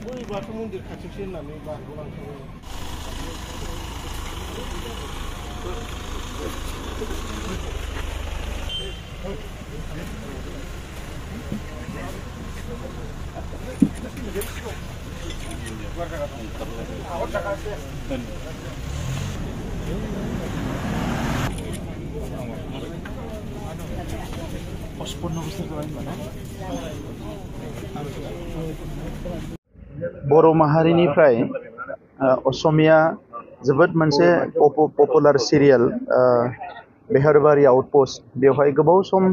बै बाथौ मन्दिर खाथियावसो होननानै बारग'लांखाबाय। बर' माहारिनिफ्राय असमिया जोबोद मोनसे पपुलार सिरियाल बेहरबारि आउटपोस्ट बेवहाय गोबाव सम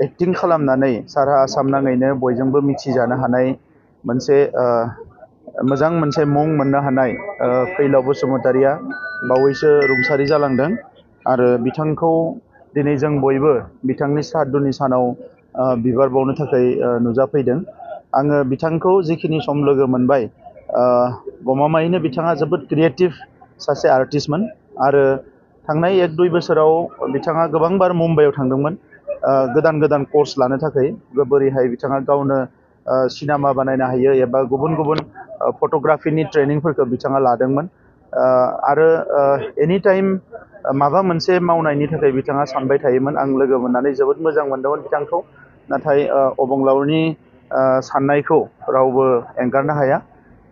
एक्टिं खालामनानै सारा आसाम नाङैनो बयजोंबो मिथिजानो हानाय मोनसे मोजां मोनसे मुं मोननो हानाय फैलाव बसुमतारिया बावैसो रुंसारि जालांदों आरो बिथांखौ दिनै जों बयबो बिथांनि सारादुनि सानाव बिबार बावनो थाखाय नुजाफैदों। आङो बिथांखौ जिखिनि सम लोगो मोनबाय गमामायैनो बिथाङा जोबोद क्रिएटिभ सासे आर्टिस्टमोन आरो थांनाय 1-2 बोसोराव बिथाङा गोबांबार मुम्बाइआव थांदोंमोन गोदान गोदान कर्स लानो थाखाय बोरैहाय बिथाङा गावनो सिनेमा बानायनो हायो एबा गुबुन गुबुन फट'ग्राफिनि ट्रेनिंफोरखौ बिथाङा लादोंमोन आरो एनि टाइम माबा मोनसे मावनायनि थाखाय बिथाङा सानबाय थायोमोन। आं लोगो मोननानै जोबोद मोजां मोनदोंमोन बिथांखौ। नाथाय अबंलावरिनि साननायखौ रावबो एंगारनो हाया।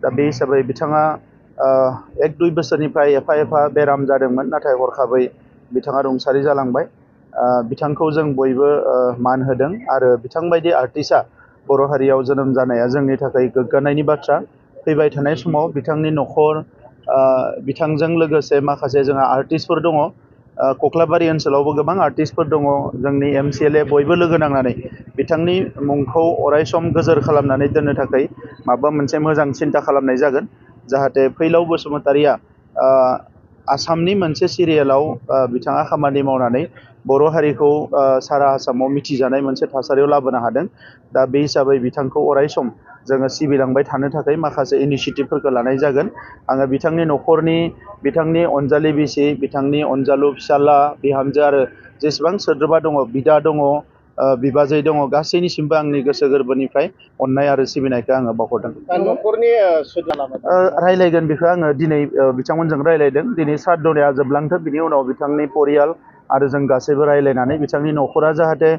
दा बे हिसाबै बिथाङा 1-2 बोसोरनिफ्राय एफा एफा बेराम जादोंमोन नाथाय हरखाबै बिथाङा रुंसारि जालांबाय। बिथांखौ जों बयबो मान होदों आरो बिथांबायदि आर्टिस्टआ बर' हारियाव जोनोम जानाया जोंनि थाखाय गोग्गानायनि बाथ्रा। फैबाय थानाय समाव बिथांनि न'खर बिथांजों लोगोसे माखासे जोंहा आर्टिस्टफोर दङ। कक्लाबारि ओनसोलावबो गोबां आर्टिस्टफोर दङ। जोंनि MCLA बयबो लोगो नांनानै बिथांनि मुंखौ अरायसम गोजोर खालामनानै दोननो थाखाय माबा मोनसे मोजां सिन्था खालामनाय जागोन जाहाथे फैलाव बसुमतारिया आसामनि मोनसे सिरियालाव बिथाङा खामानि मावनानै बर' हारिखौ सारा आसामाव मिथिजानाय मोनसे थासारियाव लाबोनो हादों। दा बे हिसाबै बिथांखौ अरायसम जोङो सिबिलांबाय थानो थाखाय माखासे इनिसियेटिभफोरखौ लानाय जागोन। आङो बिथांनि न'खरनि बिथांनि अनजालि बिसि बिथांनि अनजालु फिसाला बिहामजो आरो जेसेबां सोद्रोमा दङ बिदा दङ बिबाजै दङ गासैनिसिमबो आंनि गोसो गोरबोनिफ्राय अननाय आरो सिबिनायखौ आङो बावहरदों। न'खरनि रायलायगोन बेखौ आङो दिनै बिथांमोनजों रायलायदों। दिनै सारादुआ जोबलांथों बिनि उनाव बिथांनि परियाल आरो जों गासैबो रायलायनानै बिथांनि न'खरा जाहाथे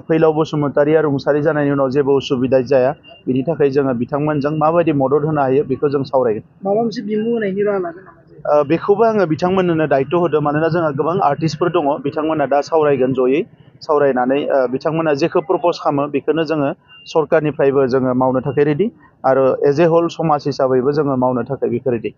फैलाव बसुमतारिया रुंसारि जानायनि उनाव जेबो उसुबिदा जाया बिनि थाखाय जोङो बिथांमोनजों माबायदि मदद होनो हायो बेखौ जों सावरायगोन। माबा मोनसे बिमुं होनायनि राहा लागोन नामा? बेखौबो आङो बिथांमोननो दायित्व होदों मानोना जोंहा गोबां आर्टिस्टफोर दङ। बिथांमोना दा सावरायगोन जयै सावरायनानै बिथांमोना जेखौ प्रप'ज खालामो बेखौनो जोङो सरकारनिफ्रायबो जोङो मावनो थाखाय रेडि आरो एज ए हल समाज हिसाबैबो जोङो मावनो थाखाय बेखौ रेडि।